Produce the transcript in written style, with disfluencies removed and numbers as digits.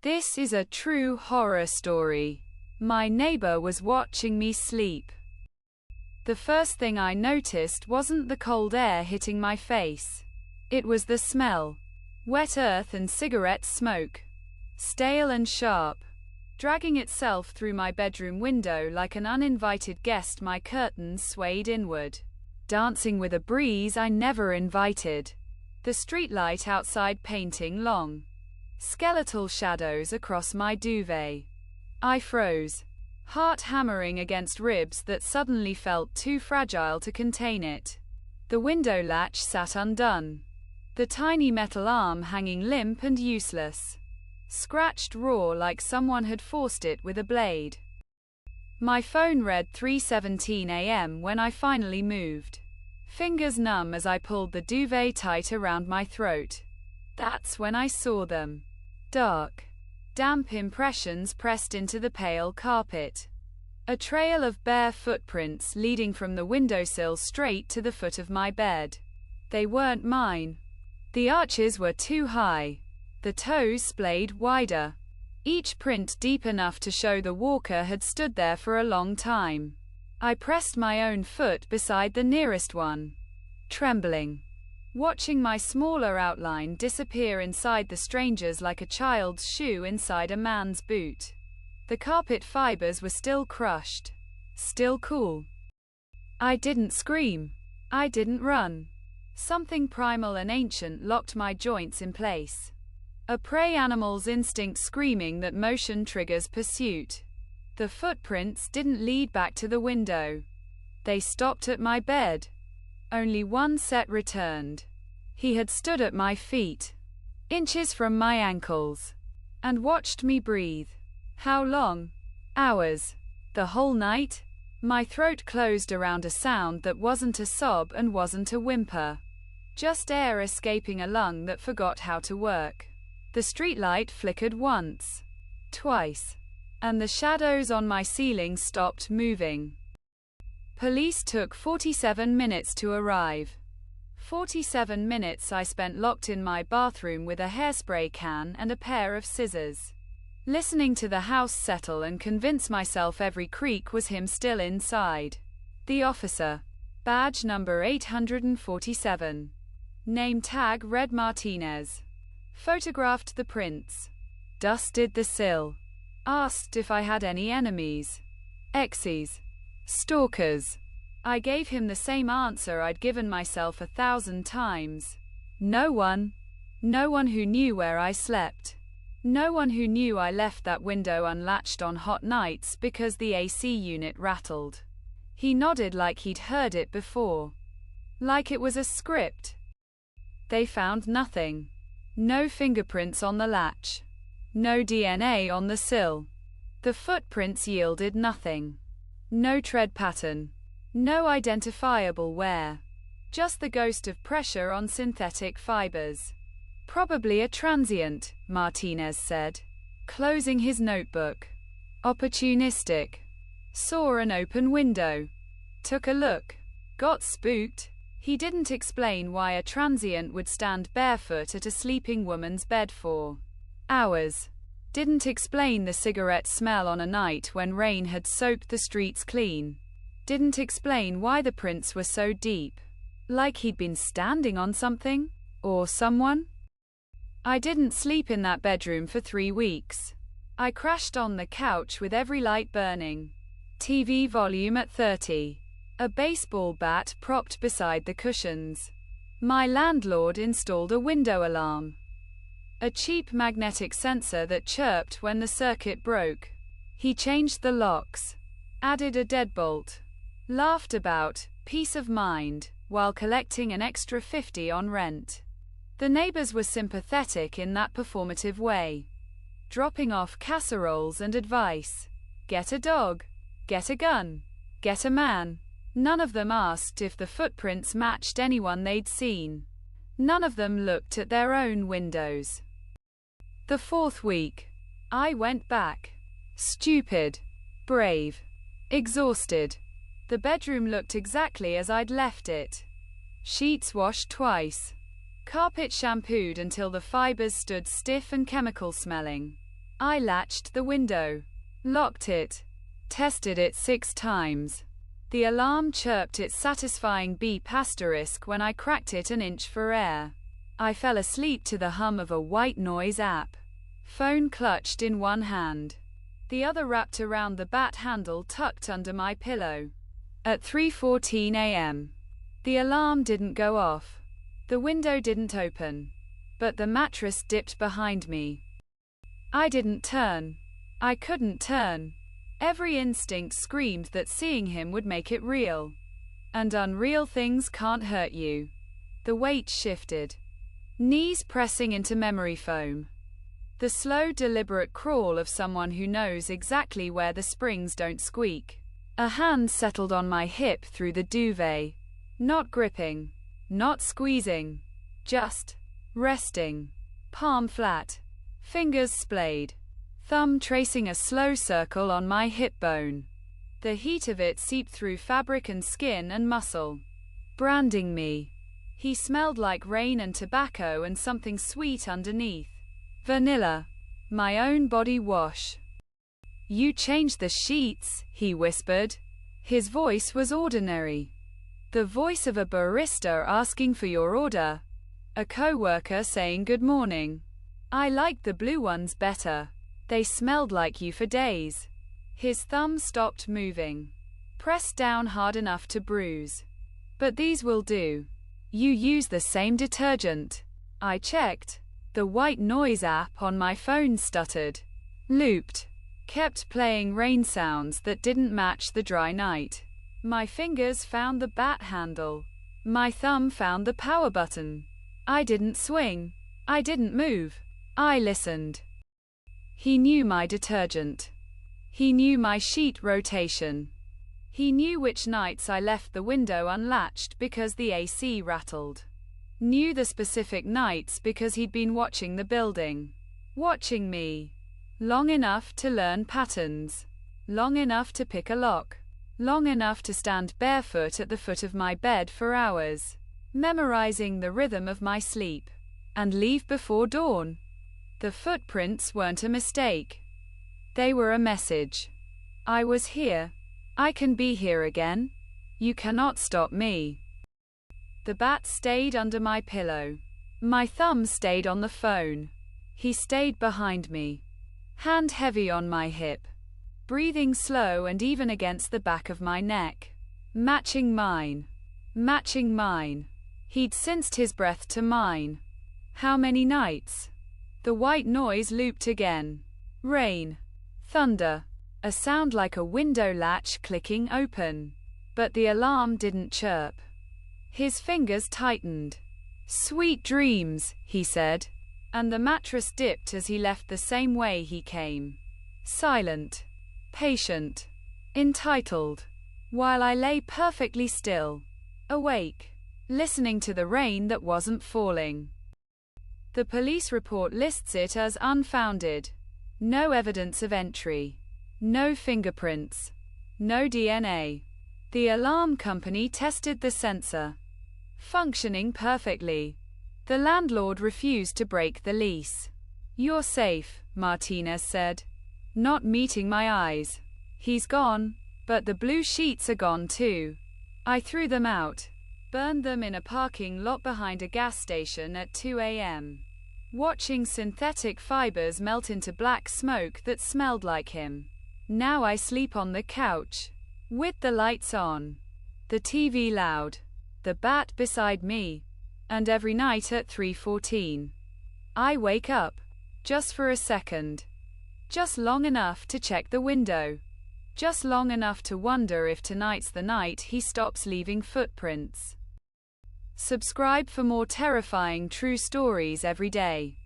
This is a true horror story. My neighbor was watching me sleep. The first thing I noticed wasn't the cold air hitting my face. It was the smell. Wet earth and cigarette smoke. Stale and sharp. Dragging itself through my bedroom window like an uninvited guest, my curtains swayed inward, dancing with a breeze I never invited. The streetlight outside painting long, skeletal shadows across my duvet. I froze, heart hammering against ribs that suddenly felt too fragile to contain it. The window latch sat undone, the tiny metal arm hanging limp and useless, scratched raw like someone had forced it with a blade. My phone read 3:17 a.m. when I finally moved, fingers numb as I pulled the duvet tight around my throat. That's when I saw them. Dark, damp impressions pressed into the pale carpet. A trail of bare footprints leading from the windowsill straight to the foot of my bed. They weren't mine. The arches were too high. The toes splayed wider. Each print deep enough to show the walker had stood there for a long time. I pressed my own foot beside the nearest one, trembling, watching my smaller outline disappear inside the stranger's like a child's shoe inside a man's boot. The carpet fibers were still crushed, still cool. I didn't scream. I didn't run. Something primal and ancient locked my joints in place. A prey animal's instinct screaming that motion triggers pursuit. The footprints didn't lead back to the window. They stopped at my bed. Only one set returned. He had stood at my feet, inches from my ankles, and watched me breathe. How long? Hours. The whole night? My throat closed around a sound that wasn't a sob and wasn't a whimper. Just air escaping a lung that forgot how to work. The streetlight flickered once, twice, and the shadows on my ceiling stopped moving. Police took 47 minutes to arrive. 47 minutes I spent locked in my bathroom with a hairspray can and a pair of scissors, listening to the house settle and convince myself every creak was him still inside. The officer, badge number 847, name tag Red Martinez, photographed the prints, dusted the sill, asked if I had any enemies, exes, stalkers. I gave him the same answer I'd given myself 1,000 times. No one. No one who knew where I slept. No one who knew I left that window unlatched on hot nights because the AC unit rattled. He nodded like he'd heard it before. Like it was a script. They found nothing. No fingerprints on the latch. No DNA on the sill. The footprints yielded nothing. No tread pattern. No identifiable wear. Just the ghost of pressure on synthetic fibers. Probably a transient, Martinez said, closing his notebook. Opportunistic. Saw an open window. Took a look. Got spooked. He didn't explain why a transient would stand barefoot at a sleeping woman's bed for hours. Didn't explain the cigarette smell on a night when rain had soaked the streets clean. Didn't explain why the prints were so deep. Like he'd been standing on something? Or someone? I didn't sleep in that bedroom for 3 weeks. I crashed on the couch with every light burning. TV volume at 30. A baseball bat propped beside the cushions. My landlord installed a window alarm. A cheap magnetic sensor that chirped when the circuit broke. He changed the locks. Added a deadbolt. Laughed about peace of mind while collecting an extra 50 on rent. The neighbors were sympathetic in that performative way, dropping off casseroles and advice. Get a dog. Get a gun. Get a man. None of them asked if the footprints matched anyone they'd seen. None of them looked at their own windows. The 4th week, I went back. Stupid. Brave. Exhausted. The bedroom looked exactly as I'd left it. Sheets washed twice. Carpet shampooed until the fibers stood stiff and chemical smelling. I latched the window, locked it, tested it 6 times. The alarm chirped its satisfying beep asterisk when I cracked it an inch for air. I fell asleep to the hum of a white noise app. Phone clutched in one hand, the other wrapped around the bat handle tucked under my pillow. At 3:14 a.m., the alarm didn't go off. The window didn't open, but the mattress dipped behind me. I didn't turn. I couldn't turn. Every instinct screamed that seeing him would make it real. And unreal things can't hurt you. The weight shifted, knees pressing into memory foam. The slow, deliberate crawl of someone who knows exactly where the springs don't squeak. A hand settled on my hip through the duvet. Not gripping, not squeezing, just resting. Palm flat, fingers splayed, thumb tracing a slow circle on my hip bone. The heat of it seeped through fabric and skin and muscle, branding me. He smelled like rain and tobacco and something sweet underneath. Vanilla. My own body wash. "You changed the sheets," he whispered. His voice was ordinary. The voice of a barista asking for your order. A coworker saying good morning. I liked the blue ones better. They smelled like you for days. His thumb stopped moving. Pressed down hard enough to bruise. "But these will do. You use the same detergent." I checked. The white noise app on my phone stuttered, looped, kept playing rain sounds that didn't match the dry night. My fingers found the bat handle. My thumb found the power button. I didn't swing. I didn't move. I listened. He knew my detergent. He knew my sheet rotation. He knew which nights I left the window unlatched because the AC rattled. Knew the specific nights because he'd been watching the building. Watching me. Long enough to learn patterns. Long enough to pick a lock. Long enough to stand barefoot at the foot of my bed for hours, memorizing the rhythm of my sleep, and leave before dawn. The footprints weren't a mistake. They were a message. I was here. I can be here again. You cannot stop me. The bat stayed under my pillow. My thumb stayed on the phone. He stayed behind me. Hand heavy on my hip. Breathing slow and even against the back of my neck. Matching mine. Matching mine. He'd sensed his breath to mine. How many nights? The white noise looped again. Rain. Thunder. A sound like a window latch clicking open. But the alarm didn't chirp. His fingers tightened. "Sweet dreams," he said. And the mattress dipped as he left the same way he came. Silent. Patient. Entitled. While I lay perfectly still. Awake. Listening to the rain that wasn't falling. The police report lists it as unfounded. No evidence of entry. No fingerprints. No DNA. The alarm company tested the sensor. Functioning perfectly. The landlord refused to break the lease. "You're safe," Martinez said. Not meeting my eyes. "He's gone, but the blue sheets are gone too. I threw them out. Burned them in a parking lot behind a gas station at 2 a.m. Watching synthetic fibers melt into black smoke that smelled like him. Now I sleep on the couch. With the lights on. The TV loud. The bat beside me. And every night at 3:14. I wake up. Just for a second. Just long enough to check the window. Just long enough to wonder if tonight's the night he stops leaving footprints. Subscribe for more terrifying true stories every day.